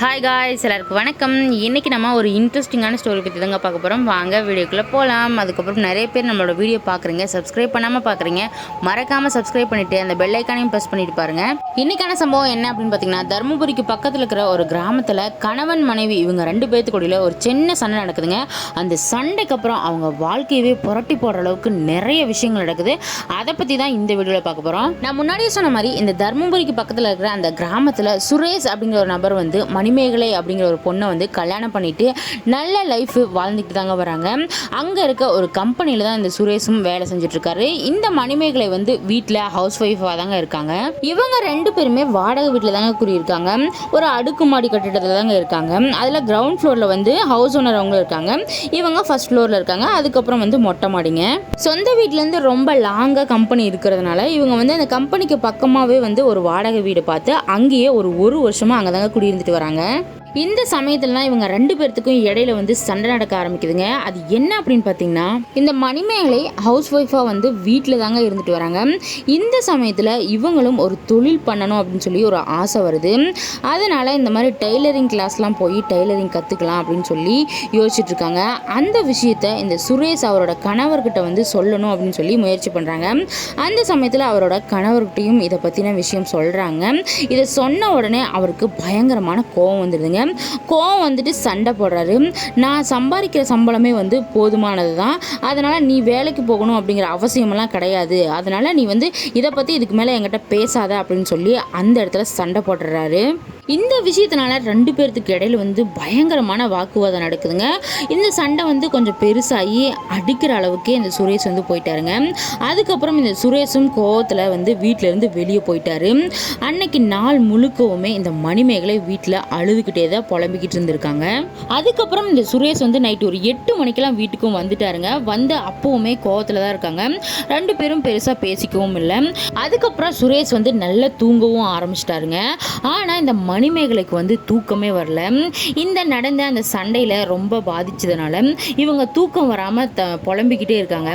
Hi guys, எல்லாருக்கும் வணக்கம். இன்றைக்கி நம்ம ஒரு இன்ட்ரெஸ்டிங்கான ஸ்டோரி பற்றி தாங்க பார்க்க போகிறோம். வாங்க வீடியோக்குள்ளே போகலாம். அதுக்கப்புறம் நிறைய பேர் நம்மளோட வீடியோ பார்க்குறீங்க, சப்ஸ்கிரைப் பண்ணாமல் பார்க்குறீங்க. மறக்காமல் சப்ஸ்கிரைப் பண்ணிவிட்டு அந்த பெல் ஐக்கானையும் ப்ரெஸ் பண்ணிட்டு பாருங்கள். இன்றைக்கான சம்பவம் என்ன அப்படின்னு பார்த்தீங்கன்னா, தருமபுரிக்கு பக்கத்தில் இருக்கிற ஒரு கிராமத்தில் கணவன் மனைவி இவங்க 2 பேர்த்துக்குள்ள ஒரு சின்ன சண்டை நடக்குதுங்க. அந்த சண்டைக்கு அப்புறம் அவங்க வாழ்க்கையவே புரட்டி போடுற அளவுக்கு நிறைய விஷயங்கள் நடக்குது. அதை பற்றி தான் இந்த வீடியோவில் பார்க்க போகிறோம். நான் முன்னாடியே சொன்ன மாதிரி இந்த தருமபுரிக்கு பக்கத்தில் இருக்கிற அந்த கிராமத்தில் சுரேஷ் அப்படிங்கிற ஒரு நபர் வந்து மணிமேகலை அப்படிங்கிற ஒரு பொண்ணை வந்து கல்யாணம் பண்ணிட்டு நல்ல லைஃப் வாழ்ந்துட்டு தாங்க வராங்க. அங்கே இருக்க ஒரு கம்பெனியில் தான் இந்த சுரேஷும் வேலை செஞ்சுட்டு இருக்காரு. இந்த மணிமேகலை வந்து வீட்டில் ஹவுஸ் ஒய்ஃபாக தாங்க இருக்காங்க. இவங்க 2 பேருமே வாடகை வீட்டில் தாங்க கூறியிருக்காங்க. ஒரு அடுக்குமாடி கட்டிடத்தில் தாங்க இருக்காங்க. அதில் கிரவுண்ட் ஃப்ளோரில் வந்து ஹவுஸ் ஓனர் அவங்க இருக்காங்க. இவங்க ஃபர்ஸ்ட் ஃப்ளோரில் இருக்காங்க. அதுக்கப்புறம் வந்து மொட்டை மாடிங்க. சொந்த வீட்டிலேருந்து ரொம்ப லாங்காக கம்பெனி இருக்கிறதுனால இவங்க வந்து அந்த கம்பெனிக்கு பக்கமாகவே வந்து ஒரு வாடகை வீடு பார்த்து அங்கேயே ஒரு வருஷமாக அங்கே தாங்க குடியிருந்துட்டு வராங்க. இந்த சமயத்தில் தான் இவங்க 2 பேர்த்துக்கும் இடையில வந்து சண்டை நடக்க ஆரம்பிக்குதுங்க. அது என்ன அப்படின்னு பார்த்தீங்கன்னா, இந்த மணிமேகலை ஹவுஸ் ஒய்ஃபாக வந்து வீட்டில் தாங்க இருந்துட்டு வராங்க. இந்த சமயத்தில் இவங்களும் ஒரு தொழில் பண்ணணும் அப்படின்னு சொல்லி ஒரு ஆசை வருது. அதனால் இந்த மாதிரி டெய்லரிங் கிளாஸ்லாம் போய் டெய்லரிங் கற்றுக்கலாம் அப்படின்னு சொல்லி யோசிச்சுட்டு இருக்காங்க. அந்த விஷயத்தை இந்த சுரேஷ் அவரோட கணவர்கிட்ட வந்து சொல்லணும் அப்படின்னு சொல்லி முயற்சி பண்ணுறாங்க. அந்த சமயத்தில் அவரோட கணவர்கிட்டையும் இதை பற்றின விஷயம் சொல்கிறாங்க. இதை சொன்ன உடனே அவருக்கு பயங்கரமான கோபம் வந்துடுதுங்க. கோவம் வந்துட்டு சண்டை போடுறாரு. நான் சம்பாதிக்கிற சம்பளமே வந்து போதுமானது தான், அதனால் நீ வேலைக்கு போகணும் அப்படிங்கிற அவசியமெல்லாம் கிடையாது, அதனால் நீ வந்து இதை பற்றி இதுக்கு மேலே என்கிட்ட பேசாத அப்படின்னு சொல்லி அந்த இடத்துல சண்டை போடுறாரு. இந்த விஷயத்தினால 2 பேர்த்துக்கு இடையில வந்து பயங்கரமான வாக்குவாதம் நடக்குதுங்க. இந்த சண்டை வந்து கொஞ்சம் பெருசாகி அடிக்கிற அளவுக்கே இந்த சுரேஷ் வந்து போயிட்டாருங்க. அதுக்கப்புறம் இந்த சுரேஷும் கோவத்தில் வந்து வீட்டிலேருந்து வெளியே போயிட்டாரு. அன்னைக்கு நாள் முழுக்கவுமே இந்த மணிமேகலை வீட்டில் அழுதுகிட்டே தான் புலம்பிக்கிட்டு இருந்திருக்காங்க. அதுக்கப்புறம் இந்த சுரேஷ் வந்து நைட்டு ஒரு 8 மணிக்கெல்லாம் வீட்டுக்கும் வந்துட்டாருங்க. வந்து அப்போவுமே கோவத்தில் தான் இருக்காங்க. 2 பேரும் பெருசாக பேசிக்கவும் இல்லை. அதுக்கப்புறம் சுரேஷ் வந்து நல்லா தூங்கவும் ஆரம்பிச்சிட்டாருங்க. ஆனால் இந்த மணிமேகலைக்கு வந்து தூக்கமே வரல. இந்த நடந்த அந்த சண்டையில் ரொம்ப பாதிச்சதுனால இவங்க தூக்கம் வராமல் புலம்பிக்கிட்டே இருக்காங்க.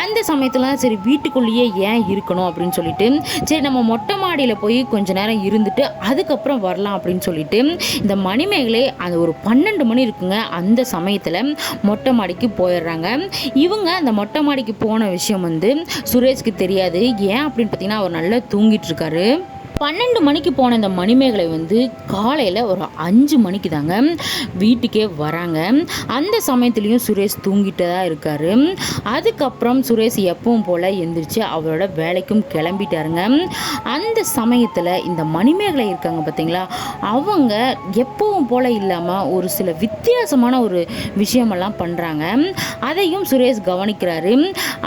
அந்த சமயத்தில் சரி வீட்டுக்குள்ளேயே ஏன் இருக்கணும் அப்படின்னு சொல்லிட்டு, சரி நம்ம மொட்டை மாடியில் போய் கொஞ்ச நேரம் இருந்துட்டு அதுக்கப்புறம் வரலாம் அப்படின்னு சொல்லிட்டு இந்த மணிமேகலை அந்த ஒரு 12 மணி இருக்குங்க. அந்த சமயத்தில் மொட்டை மாடிக்கு போயிடுறாங்க. இவங்க அந்த மொட்டை மாடிக்கு போன விஷயம் வந்து சுரேஷ்க்கு தெரியாது. ஏன் அப்படின்னு பார்த்தீங்கன்னா, அவர் நல்லா தூங்கிட்டு இருக்காரு. 12 மணிக்கு போன இந்த மணிமேகலை வந்து காலையில் ஒரு 5 மணிக்கு தாங்க வீட்டுக்கே வராங்க. அந்த சமயத்துலேயும் சுரேஷ் தூங்கிட்டு தான் இருக்கார். அதுக்கப்புறம் சுரேஷ் எப்பவும் போல் எந்திரிச்சு அவரோட வேலைக்கும் கிளம்பிட்டாருங்க. அந்த சமயத்தில் இந்த மணிமேகலை இருக்காங்க பார்த்தீங்களா, அவங்க எப்பவும் போல் இல்லாமல் ஒரு சில வித்தியாசமான ஒரு விஷயமெல்லாம் பண்ணுறாங்க. அதையும் சுரேஷ் கவனிக்கிறாரு.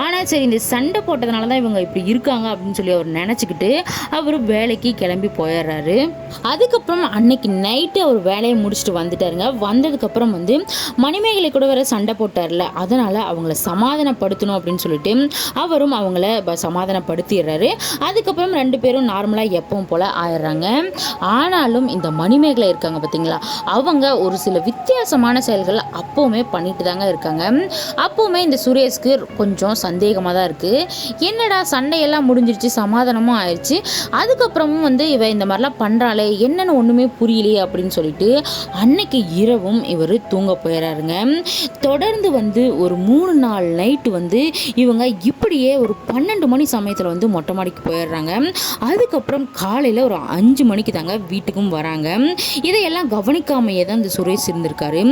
ஆனால் சரி இந்த சண்டை போட்டதுனால தான் இவங்க இப்படி இருக்காங்க அப்படின்னு சொல்லி அவர் நினச்சிக்கிட்டு அவர் வேலைக்கு கிளம்பி போயிடுறாரு. அதுக்கப்புறம் அன்னைக்கு நைட்டு அவர் வேலையை முடிச்சுட்டு வந்துட்டாருங்க. வந்ததுக்கப்புறம் வந்து மணிமேகலை கூட வேற சண்டை போட்டார்ல, அதனால் அவங்கள சமாதானப்படுத்தணும் அப்படின்னு சொல்லிட்டு அவரும் அவங்கள சமாதானப்படுத்திடுறாரு. அதுக்கப்புறம் 2 பேரும் நார்மலாக எப்பவும் போல் ஆயிடுறாங்க. ஆனாலும் இந்த மணிமேகலை இருக்காங்க பார்த்தீங்களா, அவங்க ஒரு சில வித்தியாசமான செயல்கள் அப்போவுமே பண்ணிட்டு தாங்க இருக்காங்க. அப்போவுமே இந்த சுரேஷ்க்கு கொஞ்சம் சந்தேகமாக தான் இருக்குது. என்னடா சண்டையெல்லாம் முடிஞ்சிருச்சு, சமாதானமும் ஆயிடுச்சு, அதுக்கப்புறமும் வந்து இவ இந்த மாதிரிலாம் பண்ணுறாளே என்னன்னு ஒன்றுமே புரியலையே அப்படின்னு சொல்லிட்டு அன்னைக்கு இரவும் இவர் தூங்க போயிடறாருங்க. தொடர்ந்து வந்து ஒரு 3-4 நைட்டு வந்து இவங்க இப்படியே ஒரு 12 மணி சமயத்தில் வந்து மொட்டை மாடிக்கு போயிடுறாங்க. அதுக்கப்புறம் காலையில் ஒரு 5 மணிக்கு தாங்க வீட்டுக்கும் வராங்க. இதையெல்லாம் கவனிக்காமையே தான் இந்த சுரேஷ் இருந்திருக்காரு.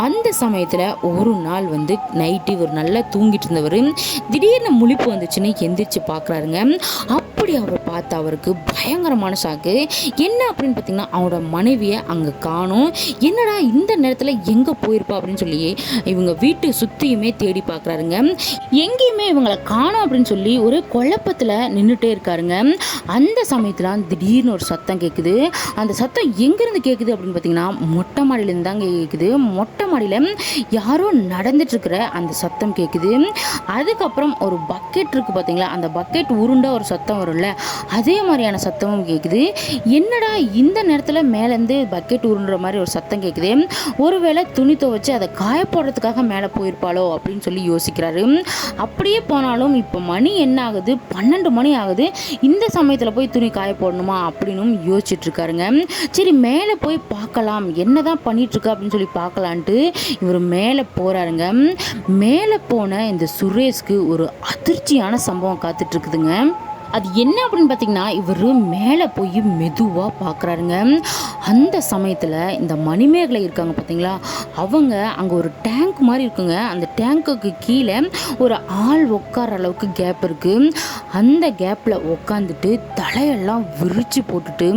அந்த சமயத்தில் ஒரு நாள் வந்து நைட்டு இவர் நல்லா தூங்கிட்டு இருந்தவர் திடீர்னு முழிப்பு வந்துச்சுன்னு எந்திரிச்சு பார்க்குறாருங்க. அப்படி அவர் பார்த்து அவருக்கு பயங்கரமான ஷாக்கு. என்ன அப்படின்னு பார்த்தீங்கன்னா, அவனோட மனைவியை அங்கே காணோம். என்னடா இந்த நேரத்தில் எங்கே போயிருப்பா அப்படின்னு சொல்லி இவங்க வீட்டு சுற்றியுமே தேடி பார்க்குறாருங்க. எங்கேயுமே இவங்களை காணோம் அப்படின்னு சொல்லி ஒரு குழப்பத்தில் நின்றுட்டே இருக்காருங்க. அந்த சமயத்தில் திடீர்னு ஒரு சத்தம் கேட்குது. அந்த சத்தம் எங்கேருந்து கேட்குது அப்படின்னு பார்த்தீங்கன்னா, மொட்டை மாடியிலேருந்து தாங்க கேட்குது. மொட்டை மாடியில் யாரோ நடந்துட்டுருக்கிற அந்த சத்தம் கேட்குது. அதுக்கப்புறம் ஒரு பக்கெட் இருக்குது பார்த்தீங்களா, அந்த பக்கெட் உருண்டை ஒரு சத்தம் வரும்ல, அதே மாதிரியான சத்தமும் சத்தமும் கேட்குது. என்னடா இந்த நேரத்தில் மேலேருந்து பக்கெட் உருண்டுற மாதிரி ஒரு சத்தம் கேட்குது, ஒருவேளை துணி துவைச்சு அதை காய போடுறதுக்காக மேலே போயிருப்பாளோ அப்படின்னு சொல்லி யோசிக்கிறாரு. அப்படியே போனாலும் இப்போ மணி என்ன ஆகுது, 12 மணி ஆகுது, இந்த சமயத்தில் போய் துணி காய போடணுமா அப்படின்னு யோசிச்சுட்டு இருக்காருங்க. சரி மேலே போய் பார்க்கலாம் என்னதான் பண்ணிட்டு இருக்கா அப்படின்னு சொல்லி பார்க்கலான்ட்டு இவர் மேலே போறாருங்க. மேலே போன இந்த சுரேஷ்க்கு ஒரு அதிர்ச்சியான சம்பவம் காத்துட்டு இருக்குதுங்க. அது என்ன அப்படின்னு பார்த்தீங்கன்னா, இவர் மேலே போய் மெதுவாக பார்க்குறாருங்க. அந்த சமயத்தில் இந்த மணிமேகலை இருக்காங்க பார்த்தீங்களா, அவங்க அங்கே ஒரு டேங்க் மாதிரி இருக்குங்க. அந்த டேங்க்குக்கு கீழே ஒரு ஆள் உட்கார அளவுக்கு கேப் இருக்குது. அந்த கேப்பில் உட்காந்துட்டு தலையெல்லாம் விரித்து போட்டுட்டு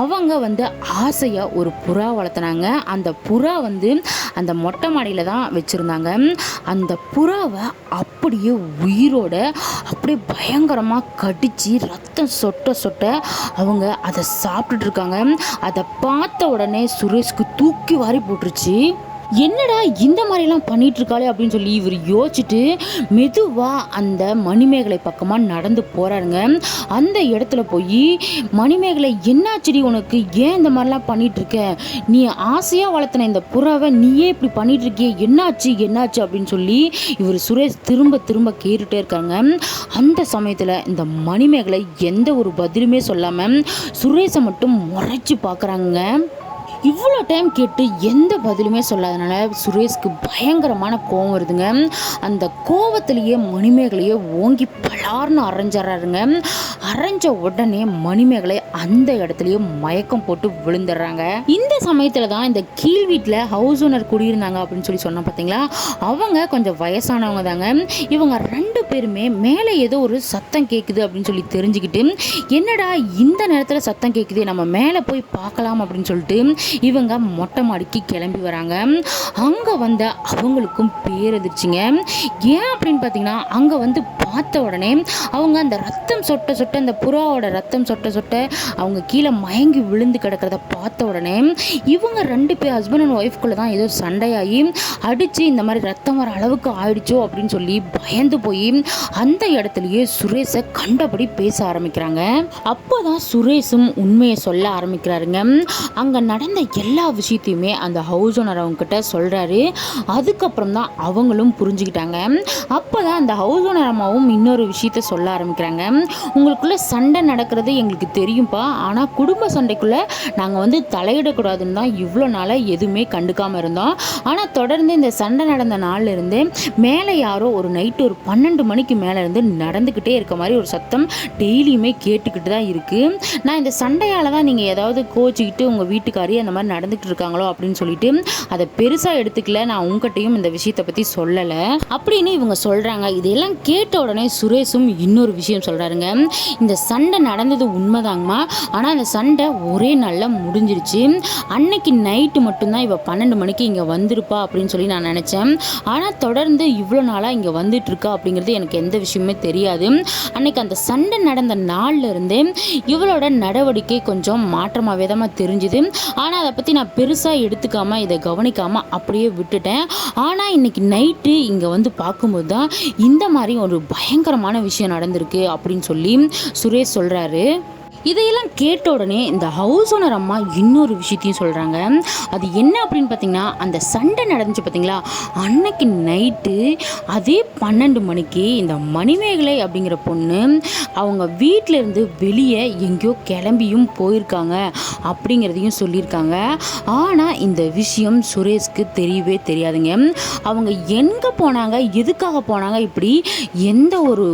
அவங்க ஆசையாக ஒரு புறா வளர்த்துனாங்க. அந்த புறா அந்த மொட்டை மாடியில் தான் வச்சுருந்தாங்க. அந்த புறாவை அப்படியே உயிரோட அப்படியே பயங்கரமாக கடிச்சு ரத்தம் சொட்ட சொட்ட அவங்க அதை சாப்பிட்டுட்டு இருக்காங்க. அதை பார்த்த உடனே சுரேஷ்க்கு தூக்கி வாரி போட்டுருச்சு. என்னடா இந்த மாதிரிலாம் பண்ணிட்டு இருக்காளே அப்படின்னு சொல்லி இவர் யோசிச்சுட்டு மெதுவாக அந்த மணிமேகலை பக்கமாக நடந்து போகிறாருங்க. அந்த இடத்துல போய், மணிமேகலை என்னாச்சுடி உனக்கு, ஏன் இந்த மாதிரிலாம் பண்ணிட்டு இருக்க, நீ ஆசையாக வளர்த்தின இந்த புறாவை நீயே இப்படி பண்ணிட்டு இருக்கியே, என்னாச்சு என்னாச்சு அப்படின்னு சொல்லி இவர் சுரேஷ் திரும்ப திரும்ப கேட்டுகிட்டே இருக்காங்க. அந்த சமயத்தில் இந்த மணிமேகலை எந்த ஒரு பதிலுமே சொல்லாமல் சுரேஷை மட்டும் முறைச்சி பார்க்குறாங்க. இவ்வளோ டைம் கேட்டு எந்த பதிலுமே சொல்லாதனால சுரேஷ்க்கு பயங்கரமான கோவம் வருதுங்க. அந்த கோவத்திலேயே மணிமேகலையே ஓங்கி பலார்னு அரைஞ்சிட்றாருங்க. அரைஞ்ச உடனே மணிமேகலை அந்த இடத்துலயே மயக்கம் போட்டு விழுந்துடுறாங்க. இந்த சமயத்தில் தான் இந்த கீழ் வீட்டில் ஹவுஸ் ஓனர் குடியிருந்தாங்க அப்படின்னு சொல்லி சொன்னால் பார்த்தீங்களா, அவங்க கொஞ்சம் வயசானவங்க தாங்க. இவங்க 2 பேருமே மேலே ஏதோ ஒரு சத்தம் கேட்குது அப்படின்னு சொல்லி தெரிஞ்சுக்கிட்டு, என்னடா இந்த நேரத்தில் சத்தம் கேட்குது, நம்ம மேலே போய் பார்க்கலாம் அப்படின்னு சொல்லிட்டு இவங்க மொட்டை மாடிக்கு கிளம்பி வராங்க. அங்கே அவங்களுக்கும் பேரதிர்ச்சிங்க. ஏன் அப்படின்னு பார்த்தீங்கன்னா, அங்கே பார்த்த உடனே அவங்க அந்த ரத்தம் சொட்ட சொட்ட, அந்த புறாவோட ரத்தம் சொட்ட சொட்ட அவங்க கீழே மயங்கி விழுந்து கிடக்கிறத பார்த்த உடனே இவங்க 2 பேர் ஹஸ்பண்ட் அண்ட் ஒய்ஃப்குள்ளே தான் ஏதோ சண்டையாகி அடித்து இந்த மாதிரி ரத்தம் வர அளவுக்கு ஆயிடுச்சோ அப்படின்னு சொல்லி பயந்து போய் அந்த இடத்துலையே சுரேஷை கண்டபடி பேச ஆரம்பிக்கிறாங்க. அப்போ தான் சுரேஷும் உண்மையை சொல்ல ஆரம்பிக்கிறாருங்க. அங்கே நடந்த எல்லா விஷயத்தையுமே அந்த ஹவுஸ் ஓனர் அவங்ககிட்ட சொல்கிறாரு. அதுக்கப்புறம் தான் அவங்களும் புரிஞ்சுக்கிட்டாங்க. அப்போ தான் அந்த ஹவுஸ் ஓனர் அம்மாவும் இன்னொரு விஷயத்த சொல்ல ஆரம்பிக்கிறாங்க. உங்களுக்குள்ள சண்டை நடக்கிறது எங்களுக்கு தெரியும்ப்பா, ஆனால் குடும்ப சண்டைக்குள்ளே நாங்கள் தலையிடக்கூடாதுன்னு தான் இவ்வளோ நாளாக எதுவுமே கண்டுக்காமல் இருந்தோம். ஆனால் தொடர்ந்து இந்த சண்டை நடந்த நாளில் இருந்து மேலே யாரோ ஒரு நைட்டு ஒரு 12 மணிக்கு மேலே இருந்து நடந்துக்கிட்டே இருக்க மாதிரி ஒரு சத்தம் டெய்லியுமே கேட்டுக்கிட்டு தான் இருக்குது. நான் இந்த சண்டையால் தான் நீங்கள் ஏதாவது கோச்சிக்கிட்டு உங்கள் வீட்டுக்காரி அந்த மாதிரி நடந்துக்கிட்டு இருக்காங்களோ அப்படின்னு சொல்லிட்டு அதை பெருசாக எடுத்துக்கல, நான் உங்ககிட்டையும் இந்த விஷயத்தை பற்றி சொல்லலை அப்படின்னு இவங்க சொல்கிறாங்க. இதையெல்லாம் கேட்ட உடனே சுரேஷும் இன்னொரு விஷயம் சொல்கிறாருங்க. இந்த சண்டை நடந்தது உண்மைதாங்கம்மா, ஆனால் அந்த சண்டை ஒரே நாளில் முடிஞ்சிருச்சு. அன்னைக்கு நைட்டு மட்டும்தான் இவள் 12 மணிக்கு இங்கே வந்திருப்பா அப்படின்னு சொல்லி நான் நினச்சேன். ஆனால் தொடர்ந்து இவ்வளோ நாளாக இங்கே வந்துட்டு இருக்கா அப்படிங்கிறது எனக்கு எந்த விஷயமே தெரியாது. அன்னைக்கு அந்த சண்டை நடந்த நாளில் இருந்தே இவளோட நடவடிக்கை கொஞ்சம் மாற்றமாக விதமாக தெரிஞ்சுது. ஆனால் அதை பற்றி நான் பெருசாக எடுத்துக்காமல் இதை கவனிக்காமல் அப்படியே விட்டுட்டேன். ஆனால் இன்னைக்கு நைட்டு இங்கே பார்க்கும்போது தான் இந்த மாதிரி ஒரு பயங்கரமான விஷயம் நடந்திருக்கு அப்படின்னு சொல்லி சுரேஷ் சொல்கிறாரு. இதையெல்லாம் கேட்ட உடனே இந்த ஹவுஸ் ஓனர் அம்மா இன்னொரு விஷயத்தையும் சொல்கிறாங்க. அது என்ன அப்படின்னு பார்த்தீங்கன்னா, அந்த சண்டை நடந்துச்சு பார்த்தீங்களா, அன்னைக்கு நைட்டு அதே 12 மணிக்கு இந்த மணிமேகலை அப்படிங்கிற பொண்ணு அவங்க வீட்டிலேருந்து வெளியே எங்கேயோ கிளம்பியும் போயிருக்காங்க அப்படிங்கிறதையும் சொல்லியிருக்காங்க. ஆனால் இந்த விஷயம் சுரேஷ்க்கு தெரியவே தெரியாதுங்க. அவங்க எங்கே போனாங்க, எதுக்காக போனாங்க, இப்படி எந்த ஒரு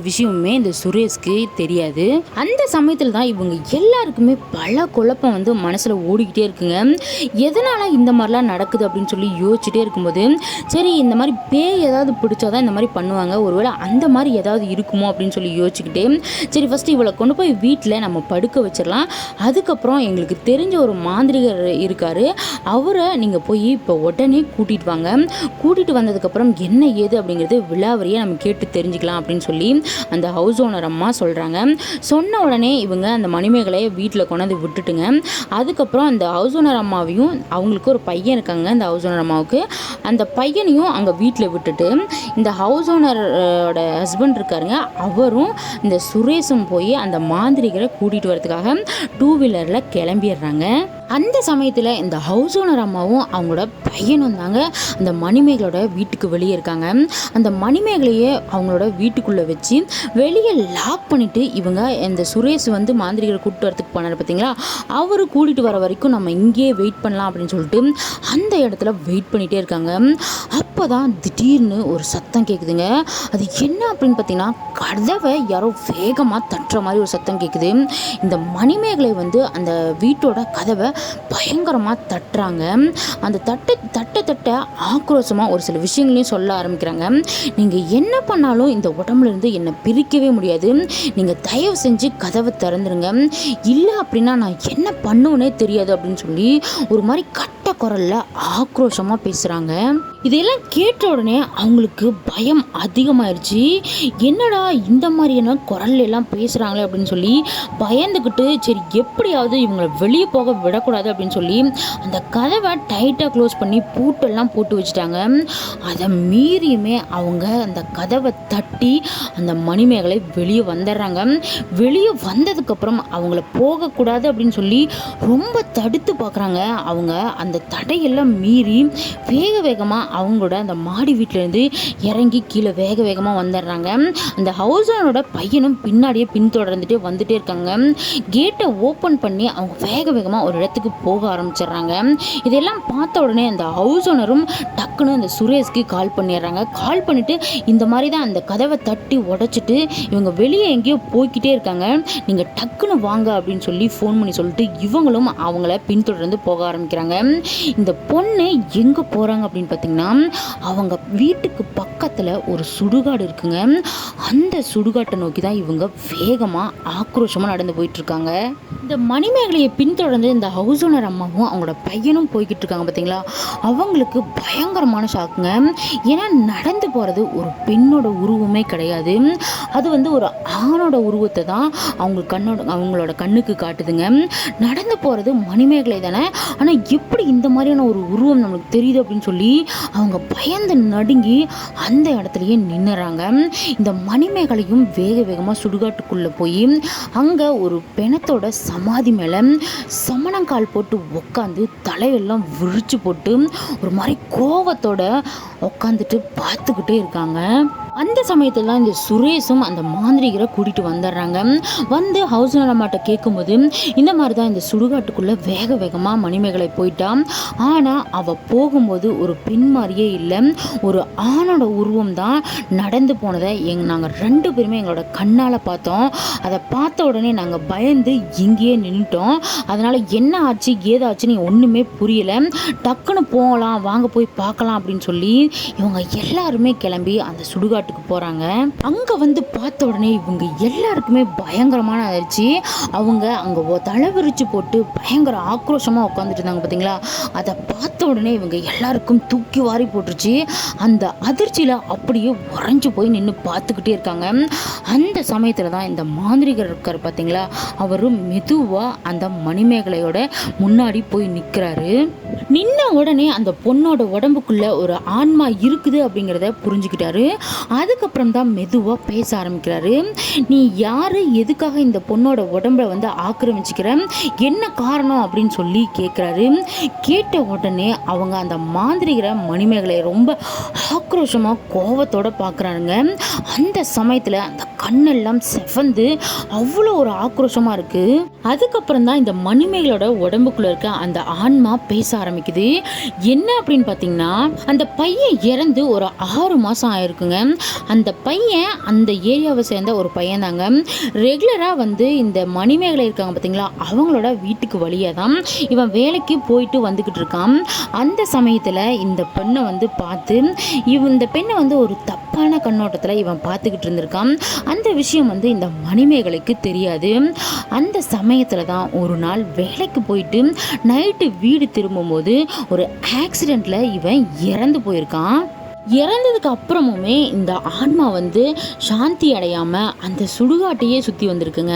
விஷயமுமே இந்த சுரேஷ்க்கு தெரியாது. அந்த சமயத்தில் தான் இவங்க எல்லாருக்குமே பல குழப்பம் மனசில் ஓடிக்கிட்டே இருக்குங்க. எதனால் இந்த மாதிரிலாம் நடக்குது அப்படின்னு சொல்லி யோசிச்சுட்டே இருக்கும்போது, சரி இந்த மாதிரி பேய் ஏதாவது பிடிச்சாதான் இந்த மாதிரி பண்ணுவாங்க, ஒருவேளை அந்த மாதிரி ஏதாவது இருக்குமோ அப்படின்னு சொல்லி யோசிச்சுக்கிட்டே, சரி ஃபஸ்ட்டு இவளை கொண்டு போய் வீட்டில் நம்ம படுக்க வச்சிடலாம், அதுக்கப்புறம் எங்களுக்கு தெரிஞ்ச ஒரு மாந்திரிகர் இருக்கார், அவரை நீங்கள் போய் இப்போ உடனே கூட்டிகிட்டு வாங்க, கூட்டிகிட்டு வந்ததுக்கப்புறம் என்ன ஏது அப்படிங்கிறது விலாவரியாக நம்ம கேட்டு தெரிஞ்சுக்கலாம் அப்படின்னு சொல்லி அந்த ஹவுஸ் ஓனர் அம்மா சொல்கிறாங்க. சொன்ன உடனே இவங்க இவங்க அந்த மணிமேகலையை வீட்டில் கொண்டாந்து விட்டுட்டுங்க. அதுக்கப்புறம் அந்த ஹவுஸ் ஓனர் அம்மாவையும், அவங்களுக்கு ஒரு பையன் இருக்காங்க அந்த ஹவுஸ் ஓனர் அம்மாவுக்கு, அந்த பையனையும் அங்கே வீட்டில் விட்டுட்டு இந்த ஹவுஸ் ஓனரோட ஹஸ்பண்ட் இருக்காருங்க, அவரும் இந்த சுரேஷும் போய் அந்த மாந்திரிகரை கூட்டிகிட்டு வரதுக்காக 2 வீலரில் கிளம்பிடுறாங்க. அந்த சமயத்தில் இந்த ஹவுஸ் ஓனர் அம்மாவும் அவங்களோட பையனும் தாங்க அந்த மணிமேகலோட வீட்டுக்கு வெளியே இருக்காங்க. அந்த மணிமேகலையே அவங்களோட வீட்டுக்குள்ளே வச்சு வெளியே லாக் பண்ணிவிட்டு இவங்க இந்த சுரேஷ் வந்து மாந்திரிகரை கூப்பிட்டு வரத்துக்கு போனார் பார்த்தீங்களா, அவர் கூட்டிகிட்டு வர வரைக்கும் நம்ம இங்கேயே வெயிட் பண்ணலாம் அப்படின்னு சொல்லிட்டு அந்த இடத்துல வெயிட் பண்ணிகிட்டே இருக்காங்க. அப்போ தான் திடீர்னு ஒரு சத்தம் கேட்குதுங்க. அது என்ன அப்படின்னு பார்த்தீங்கன்னா, கதவை யாரோ வேகமாக தட்டுற மாதிரி ஒரு சத்தம் கேட்குது. இந்த மணிமேகலை வந்து அந்த வீட்டோட கதவை பயங்கரமாக தட்டுறாங்க. அந்த தட்ட ஆக்ரோஷமாக ஒரு சில விஷயங்களையும் சொல்ல ஆரம்பிக்கிறாங்க. நீங்கள் என்ன பண்ணாலும் இந்த உடம்புலேருந்து என்னை பிரிக்கவே முடியாது, நீங்கள் தயவு செஞ்சு கதவை திறந்துருங்க, இல்லை அப்படின்னா நான் என்ன பண்ணுவேனே தெரியாது அப்படின்னு சொல்லி ஒரு மாதிரி கட்ட குரலில் ஆக்ரோஷமாக பேசுகிறாங்க. இதெல்லாம் கேட்ட உடனே அவங்களுக்கு பயம் அதிகமாயிருச்சு. என்னடா இந்த மாதிரியான குரல் எல்லாம் பேசுகிறாங்களே அப்படின்னு சொல்லி பயந்துக்கிட்டு, சரி எப்படியாவது இவங்களை வெளியே போக விடக்கூடாது அப்படின்னு சொல்லி அந்த கதவை டைட்டாக க்ளோஸ் பண்ணி பூட்டெல்லாம் போட்டு வச்சுட்டாங்க. அதை மீறியுமே அவங்க அந்த கதவை தட்டி அந்த மணிமேகலை வெளியே வந்துடுறாங்க. வெளியே வந்ததுக்கப்புறம் அவங்கள போகக்கூடாது அப்படின்னு சொல்லி ரொம்ப தடுத்து பார்க்குறாங்க. அவங்க அந்த தடையெல்லாம் மீறி வேக வேகமாக அவங்களோட அந்த மாடி வீட்டிலேருந்து இறங்கி கீழே வேக வேகமாக வந்துடுறாங்க. அந்த ஹவுஸ் ஓனரோட பையனும் பின்னாடியே பின்தொடர்ந்துட்டே வந்துட்டே இருக்காங்க. கேட்டை ஓப்பன் பண்ணி அவங்க வேக வேகமாக ஒரு இடத்துக்கு போக ஆரம்பிச்சிடுறாங்க. இதெல்லாம் பார்த்த உடனே அந்த ஹவுஸ் ஓனரும் டக்குன்னு அந்த சுரேஷ்க்கு கால் பண்ணிடுறாங்க. கால் பண்ணிவிட்டு இந்த மாதிரி தான் அந்த கதவை தட்டி உடைச்சிட்டு இவங்க வெளியே எங்கேயோ போய்கிட்டே இருக்காங்க, நீங்கள் டக்குன்னு வாங்க அப்படின்னு சொல்லி ஃபோன் பண்ணி சொல்லிட்டு இவங்களும் அவங்கள பின்தொடர்ந்து போக ஆரம்பிக்கிறாங்க. இந்த பொண்ணு எங்கே போகிறாங்க அப்படின்னு பார்த்தீங்கன்னா, அவங்க வீட்டுக்கு பக்கத்தில் ஒரு சுடுகாடு இருக்குங்க. அந்த சுடுகாட்டை நோக்கி தான் இவங்க வேகமாக ஆக்ரோஷமாக நடந்து போயிட்டுருக்காங்க. இந்த மணிமேகலையை பின்தொடர்ந்து இந்த ஹவுஸ் ஓனர் அம்மாவும் அவங்களோட பையனும் போய்கிட்டு இருக்காங்க பார்த்தீங்களா, அவங்களுக்கு பயங்கரமான ஷாக்குங்க. ஏன்னா நடந்து போகிறது ஒரு பெண்ணோட உருவமே கிடையாது, அது வந்து ஒரு ஆணோட உருவத்தை தான் அவங்களோட கண்ணுக்கு காட்டுதுங்க. நடந்து போகிறது மணிமேகலை தானே, ஆனால் எப்படி இந்த மாதிரியான ஒரு உருவம் நம்மளுக்கு தெரியுது அப்படின்னு சொல்லி அவங்க பயந்து நடுங்கி அந்த இடத்துலையே நின்னுறாங்க. இந்த மணிமேகலையும் வேக வேகமாக சுடுகாட்டுக்குள்ளே போய் அங்கே ஒரு பிணத்தோட சமாதி மேலே சமணங்கால் போட்டு உட்காந்து தலையெல்லாம் விரிச்சு போட்டு ஒரு மாதிரி கோவத்தோட உட்காந்துட்டு பார்த்துக்கிட்டே இருக்காங்க. அந்த சமயத்தில் தான் இந்த சுரேஷும் அந்த மாந்திரிகரை கூட்டிகிட்டு வந்துடுறாங்க. வந்து ஹவுஸ் ஓனர் அம்மாட்ட கேட்கும்போது இந்த மாதிரி தான் இந்த சுடுகாட்டுக்குள்ளே வேக வேகமாக மணிமேகலை போயிட்டா, ஆனால் அவள் போகும்போது ஒரு பெண் மாதிரியே இல்லை, ஒரு ஆணோட உருவம் தான் நடந்து போனதை நாங்கள் 2 பேருமே எங்களோட கண்ணால் பார்த்தோம். அதை பார்த்த உடனே நாங்கள் பயந்து இங்கேயே நின்றுட்டோம். அதனால் என்ன ஆச்சு ஏதாச்சுன்னு ஒன்றுமே புரியலை, டக்குன்னு போகலாம் வாங்க போய் பார்க்கலாம் அப்படின்னு சொல்லி இவங்க எல்லாருமே கிளம்பி அந்த சுடுகாட்டுக்கு போகிறாங்க. அங்கே வந்து பார்த்த உடனே இவங்க எல்லாருக்குமே பயங்கரமான ஆயிடுச்சு. அவங்க அங்கே தலை விரிச்சு போட்டு பயங்கர ஆக்ரோஷமாக உட்காந்துட்டு இருந்தாங்க பார்த்தீங்களா, அதை பார்த்த உடனே இவங்க எல்லாருக்கும் தூக்கி வாரி போட்டுருச்சு. அந்த அதிர்ச்சியில் அப்படியே உறைஞ்சு போய் நின்று பார்த்துக்கிட்டே இருக்காங்க. அந்த சமயத்தில் தான் இந்த மாந்திரிகர் இருக்கார் பார்த்தீங்களா, அவரும் மெதுவாக அந்த மணிமேகலையோட முன்னாடி போய் நிற்கிறாரு. நின்ன உடனே அந்த பொண்ணோட உடம்புக்குள்ள ஒரு ஆன்மா இருக்குது அப்படிங்கிறத புரிஞ்சுக்கிட்டாரு. அதுக்கப்புறம் தான் மெதுவாக பேச ஆரம்பிக்கிறாரு. நீ யார், எதுக்காக இந்த பொண்ணோட உடம்பை வந்து ஆக்கிரமிச்சுக்கிற, என்ன காரணம் அப்படின்னு சொல்லி கேட்குறாரு. கேட்ட உடனே அவங்க அந்த மாந்திரிகரை மணிமேகலை ரொம்ப ஆக்ரோஷமாக கோவத்தோட பார்க்குறாங்க. அந்த சமயத்தில் அந்த கண்ணெல்லாம் செவந்து அவ்வளோ ஒரு ஆக்ரோஷமாக இருக்குது. அதுக்கப்புறம் தான் இந்த மணிமேகலோட உடம்புக்குள்ளே இருக்க அந்த ஆன்மா பேச ஆரம்பிக்குது. என்ன அப்படின்னு பார்த்தீங்கன்னா, அந்த பையன் இறந்து ஒரு 6 மாதம் ஆயிருக்குங்க. அந்த பையன் அந்த ஏரியாவை சேர்ந்த ஒரு பையன் தாங்க. ரெகுலராக வந்து இந்த மணிமேகலை இருக்காங்க பார்த்தீங்களா, அவங்களோட வீட்டுக்கு வழியாக தான் இவன் வேலைக்கு போயிட்டு வந்துக்கிட்டு இருக்கான். அந்த சமயத்தில் இந்த பெண்ணை வந்து பார்த்து இந்த பெண்ணை வந்து ஒரு தப்பான கண்ணோட்டத்தில் இவன் பார்த்துக்கிட்டு இருந்திருக்கான். அந்த விஷயம் வந்து இந்த மணிமேகலைக்கு தெரியாது. அந்த சமயத்தில் தான் ஒரு நாள் வேலைக்கு போயிட்டு நைட்டு வீடு திரும்பும்போது ஒரு ஆக்சிடெண்ட்டில் இவன் இறந்து போயிருக்கான். இறந்ததுக்கு அப்புறமுமே இந்த ஆன்மா வந்து சாந்தி அடையாமல் அந்த சுடுகாட்டையே சுற்றி வந்திருக்குங்க.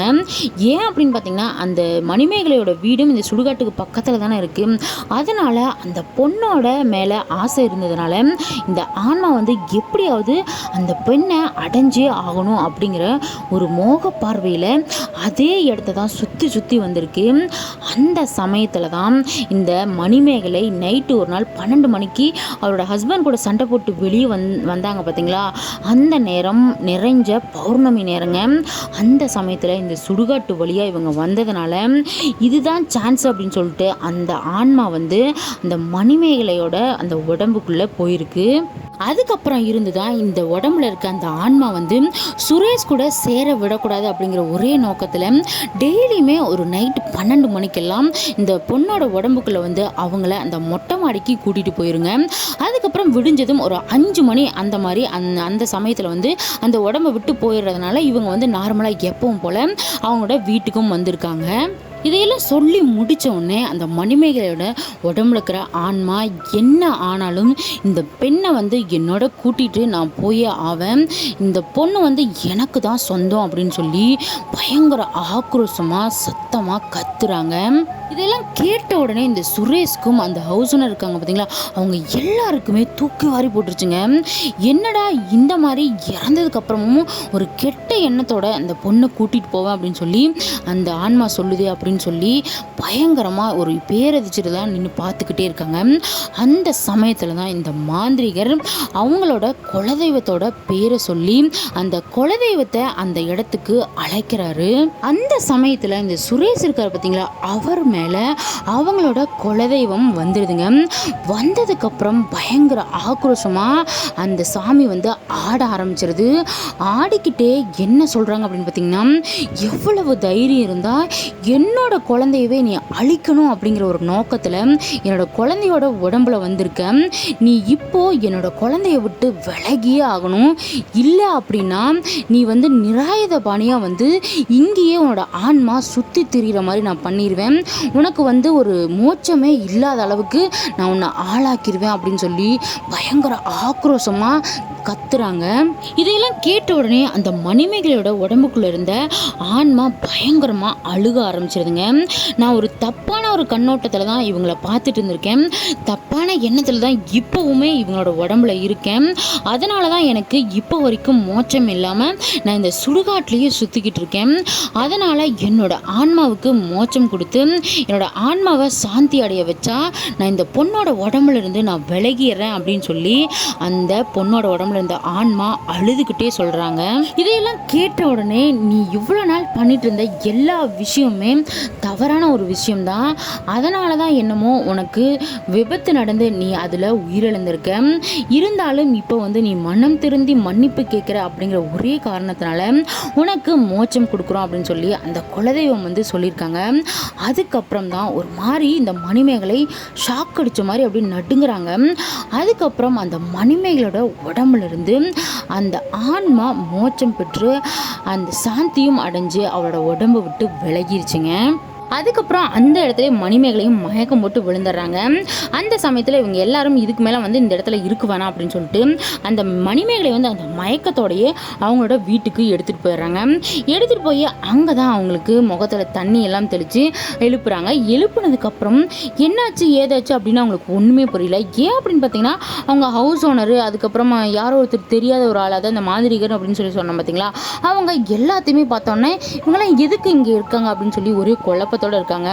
ஏன் அப்படின்னு பார்த்தீங்கன்னா, அந்த மணிமேகலையோட வீடும் இந்த சுடுகாட்டுக்கு பக்கத்தில் தானே இருக்குது. அதனால் அந்த பொண்ணோட மேலே ஆசை இருந்ததுனால இந்த ஆன்மா வந்து எப்படியாவது அந்த பெண்ணை அடைஞ்சே ஆகணும் அப்படிங்கிற ஒரு மோக பார்வையில் அதே இடத்த தான் சுற்றி சுற்றி வந்திருக்கு. அந்த சமயத்தில் தான் இந்த மணிமேகலை நைட்டு ஒரு நாள் 12 மணிக்கு அவரோட ஹஸ்பண்ட் கூட சண்டை போட்டு வெளியே வந்தாங்க பார்த்தீங்களா. அந்த நேரம் நிறைஞ்ச பௌர்ணமி நேரங்க. அந்த சமயத்தில் இந்த சுடுகாட்டு வழியாக இவங்க வந்ததுனால இதுதான் சான்ஸ் அப்படின்னு சொல்லிட்டு அந்த ஆன்மா வந்து அந்த மணிமேகலையோட அந்த உடம்புக்குள்ளே போயிருக்கு. அதுக்கப்புறம் இருந்து தான் இந்த உடம்புல இருக்க அந்த ஆன்மா வந்து சுரேஷ் கூட சேர விடக்கூடாது அப்படிங்கிற ஒரே நோக்கத்தில் டெய்லியுமே ஒரு நைட்டு 12 மணிக்கெல்லாம் இந்த பொண்ணோட உடம்புக்குள்ளே வந்து அவங்கள அந்த மொட்டை மாடிக்கு கூட்டிகிட்டு போயிருங்க. அதுக்கப்புறம் விடிஞ்சதும் ஒரு 5 மணி அந்த மாதிரி அந்த சமயத்தில் வந்து அந்த உடம்பை விட்டு போயிடுறதுனால இவங்க வந்து நார்மலாக எப்பவும் போல் அவங்களோட வீட்டுக்கும் வந்திருக்காங்க. இதையெல்லாம் சொல்லி முடித்த உடனே அந்த மணிமேகலையோட உடம்புல இருக்கிற ஆன்மா என்ன ஆனாலும் இந்த பெண்ணை வந்து என்னோட கூட்டிகிட்டு நான் போயே ஆவேன், இந்த பொண்ணு வந்து எனக்கு தான் சொந்தம் அப்படின்னு சொல்லி பயங்கர ஆக்ரோஷமாக சத்தமாக கத்துறாங்க. இதெல்லாம் கேட்ட உடனே இந்த சுரேஷ்க்கும் அந்த ஹவுஸ் ஓனர் இருக்காங்க பார்த்தீங்களா, அவங்க எல்லாருக்குமே தூக்கி வாரி போட்டுருச்சுங்க. என்னடா இந்த மாதிரி இறந்ததுக்கு அப்புறமும் ஒரு கெட்ட எண்ணத்தோட அந்த பொண்ணை கூட்டிகிட்டு போவேன் அப்படின்னு சொல்லி அந்த ஆன்மா சொல்லுது அப்படின்னு சொல்லி பயங்கரமாக ஒரு பேரதிர்ச்சிட்டு தான் நின்று பார்த்துக்கிட்டே இருக்காங்க. அந்த சமயத்தில் தான் இந்த மாந்திரிகர் அவங்களோட குலதெய்வத்தோட பேரை சொல்லி அந்த குலதெய்வத்தை அந்த இடத்துக்கு அழைக்கிறாரு. அந்த சமயத்தில் இந்த சுரேஷ் இருக்கார் பார்த்தீங்களா, அவர் மேலே அவங்களோட குலதெய்வம் வந்துடுதுங்க. வந்ததுக்கப்புறம் பயங்கர ஆக்ரோஷமாக அந்த சாமி வந்து ஆட ஆரம்பிச்சிருது. ஆடிக்கிட்டே என்ன சொல்கிறாங்க அப்படின்னு பார்த்தீங்கன்னா, எவ்வளவு தைரியம் இருந்தால் என்னோட குழந்தையவே நீ அழிக்கணும் அப்படிங்கிற ஒரு நோக்கத்தில் என்னோட குழந்தையோட உடம்புல வந்திருக்க, நீ இப்போ என்னோட குழந்தைய விட்டு விலகியே ஆகணும், இல்லை அப்படின்னா நீ வந்து நிராயுத பாணியாக வந்து இங்கேயே உன்னோட ஆன்மா சுற்றி திரிகிற மாதிரி நான் பண்ணிடுவேன், உனக்கு வந்து ஒரு மோட்சமே இல்லாத அளவுக்கு நான் உன்னை ஆளாக்கிடுவேன் அப்படின்னு சொல்லி பயங்கர ஆக்ரோஷமாக கத்துறாங்க. இதையெல்லாம் கேட்ட உடனே அந்த மணிமேகலையோட உடம்புக்குள்ள இருந்த ஆன்மா பயங்கரமாக அழுக ஆரம்பிச்சிருதுங்க. நான் ஒரு தப்பான ஒரு கண்ணோட்டத்தில் தான் இவங்களை பார்த்துட்டு இருந்திருக்கேன், தப்பான எண்ணத்தில் தான் இப்போவுமே இவங்களோட உடம்புல இருக்கேன், அதனால தான் எனக்கு இப்போ வரைக்கும் மோட்சம் இல்லாமல் நான் இந்த சுடுகாட்டிலேயே சுற்றிக்கிட்டு இருக்கேன், அதனால் என்னோட ஆன்மாவுக்கு மோட்சம் கொடுத்து என்னோட ஆன்மாவை சாந்தி அடைய வச்சா நான் இந்த பொண்ணோட உடம்புல இருந்து நான் விலகிடுறேன் அப்படின்னு சொல்லி அந்த பொண்ணோட உடம்புல இருந்த ஆன்மா அழுதுகிட்டே சொல்கிறாங்க. இதையெல்லாம் கேட்ட உடனே நீ இவ்வளோ நாள் பண்ணிட்டு இருந்த எல்லா விஷயமுமே தவறான ஒரு விஷயம்தான், அதனால தான் என்னமோ உனக்கு விபத்து நடந்து நீ அதில் உயிரிழந்திருக்க, இருந்தாலும் இப்போ வந்து நீ மனம் திருந்தி மன்னிப்பு கேட்குற அப்படிங்கிற ஒரே காரணத்தினால உனக்கு மோட்சம் கொடுக்குறோம் அப்படின்னு சொல்லி அந்த குலதெய்வம் வந்து சொல்லியிருக்காங்க. அதுக்கப்புறம் தான் ஒரு மாதிரி இந்த மணிமேகலை ஷாக் அடித்த மாதிரி அப்படி நடுங்குறாங்க. அதுக்கப்புறம் அந்த மணிமேகலோட உடம்புல இருந்து அந்த ஆன்மா மோட்சம் பெற்று அந்த சாந்தியும் அடைஞ்சு அவளோட உடம்பை விட்டு விலகிருச்சுங்க. அதுக்கப்புறம் அந்த இடத்துல மணிமேகலையும் மயக்கம் போட்டு விழுந்துடுறாங்க. அந்த சமயத்தில் இவங்க எல்லாரும் இதுக்கு மேலே வந்து இந்த இடத்துல இருக்கு வேணாம் அப்படின்னு சொல்லிட்டு அந்த மணிமேகலை வந்து அந்த மயக்கத்தோடையே அவங்களோட வீட்டுக்கு எடுத்துகிட்டு போயிடுறாங்க. எடுத்துகிட்டு போய் அங்கே தான் அவங்களுக்கு முகத்தில் தண்ணி எல்லாம் தெளித்து எழுப்புறாங்க. எழுப்புனதுக்கப்புறம் என்னாச்சு ஏதாச்சு அப்படின்னு அவங்களுக்கு ஒன்றுமே புரியல. ஏன் அப்படின்னு பார்த்தீங்கன்னா, அவங்க ஹவுஸ் ஓனரு அதுக்கப்புறமா யாரோ ஒருத்தர் தெரியாத ஒரு ஆள், அதாவது அந்த மாந்திரிகர் அப்படின்னு சொல்லி சொன்னோம் பார்த்தீங்களா, அவங்க எல்லாத்தையுமே பார்த்தோன்னே இவங்களாம் எதுக்கு இங்கே இருக்காங்க அப்படின்னு சொல்லி ஒரு குழப்பத்தோடு இருக்காங்க.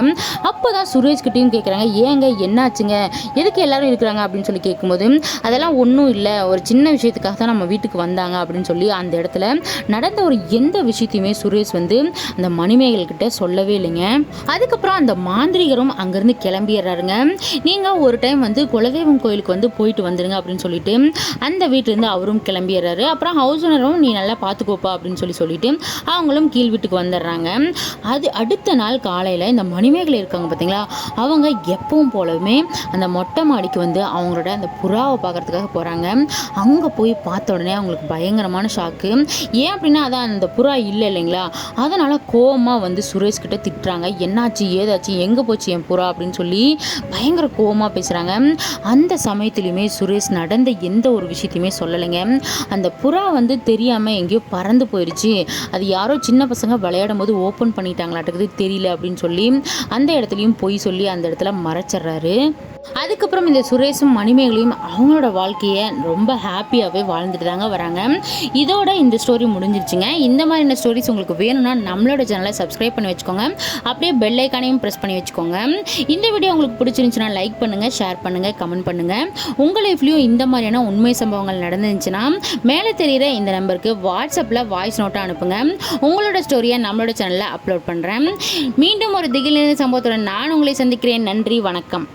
அப்போதான் சுரேஷ் கிட்டையும் கேட்குறாங்க, ஏங்க என்னாச்சுங்க, எதுக்கு எல்லாரும் இருக்கிறாங்க அப்படின்னு சொல்லி கேட்கும்போது, அதெல்லாம் ஒன்றும் இல்லை, ஒரு சின்ன விஷயத்துக்காக தான் நம்ம வீட்டுக்கு வந்தாங்க அப்படின்னு சொல்லி அந்த இடத்துல நடந்த ஒரு எந்த விஷயத்தையுமே சுரேஷ் வந்து அந்த மணிமேகலை கிட்ட சொல்லவே இல்லைங்க. அதுக்கப்புறம் அந்த மாந்திரிகரும் அங்கேருந்து கிளம்பிடுறாருங்க. நீங்கள் ஒரு டைம் வந்து குலதெய்வம் கோயிலுக்கு வந்து போயிட்டு வந்துடுங்க அப்படின்னு சொல்லிட்டு அந்த வீட்டிலேருந்து அவரும் கிளம்பிடுறாரு. அப்புறம் ஹவுஸ் ஓனரும் நீ நல்லா பார்த்துக்கோப்பா அப்படின்னு சொல்லிட்டு அவங்களும் கீழ் வீட்டுக்கு வந்துடுறாங்க. அது அடுத்த நாள் காலையில் காலையில் இந்த மணிமேகலை இருக்காங்க பார்த்தீங்களா, அவங்க எப்பவும் போலவுமே அந்த மொட்டை மாடிக்கு வந்து அவங்களோட அந்த புறாவை பார்க்குறதுக்காக போகிறாங்க. அங்கே போய் பார்த்த உடனே அவங்களுக்கு பயங்கரமான ஷாக்கு. ஏன் அப்படின்னா அதான் அந்த புறா இல்லை இல்லைங்களா, அதனால் கோவமாக வந்து சுரேஷ் கிட்ட திட்டுறாங்க. என்னாச்சு ஏதாச்சு, எங்கே போச்சு என் புறா அப்படின்னு சொல்லி பயங்கர கோவமாக பேசுகிறாங்க. அந்த சமயத்துலையுமே சுரேஷ் நடந்த எந்த ஒரு விஷயத்தையுமே சொல்லலைங்க. அந்த புறா வந்து தெரியாமல் எங்கேயோ பறந்து போயிடுச்சு, அது யாரோ சின்ன பசங்க விளையாடும் போது ஓப்பன் பண்ணிட்டாங்களாட்டுக்குது, தெரியல அப்படின்னு சொல்லி அந்த இடத்துலையும் போய் சொல்லி அந்த இடத்துல மறைச்சிட்றாரு. அதுக்கப்புறம் இந்த சுரேஷும் மணிமேகலையும் அவங்களோட வாழ்க்கையை ரொம்ப ஹாப்பியாகவே வாழ்ந்துட்டு தாங்க வராங்க. இதோட இந்த ஸ்டோரி முடிஞ்சிருச்சுங்க. இந்த மாதிரியான ஸ்டோரிஸ் உங்களுக்கு வேணும்னா நம்மளோட சேனலை சப்ஸ்கிரைப் பண்ணி வச்சுக்கோங்க. அப்படியே பெல் ஐக்கானையும் ப்ரெஸ் பண்ணி வச்சுக்கோங்க. இந்த வீடியோ உங்களுக்கு பிடிச்சிருந்துச்சுன்னா லைக் பண்ணுங்கள், ஷேர் பண்ணுங்கள், கமெண்ட் பண்ணுங்கள். உங்கள் லைஃப்லையும் இந்த மாதிரியான உண்மை சம்பவங்கள் நடந்துச்சுன்னா மேலே தெரிகிற இந்த நம்பருக்கு வாட்ஸ்அப்பில் வாய்ஸ் நோட்டாக அனுப்புங்க. உங்களோட ஸ்டோரியை நம்மளோட சேனலில் அப்லோட் பண்ணுறேன். மீண்டும் ஒரு திகில் சம்பவத்துடன் நான் உங்களை சந்திக்கிறேன். நன்றி, வணக்கம்.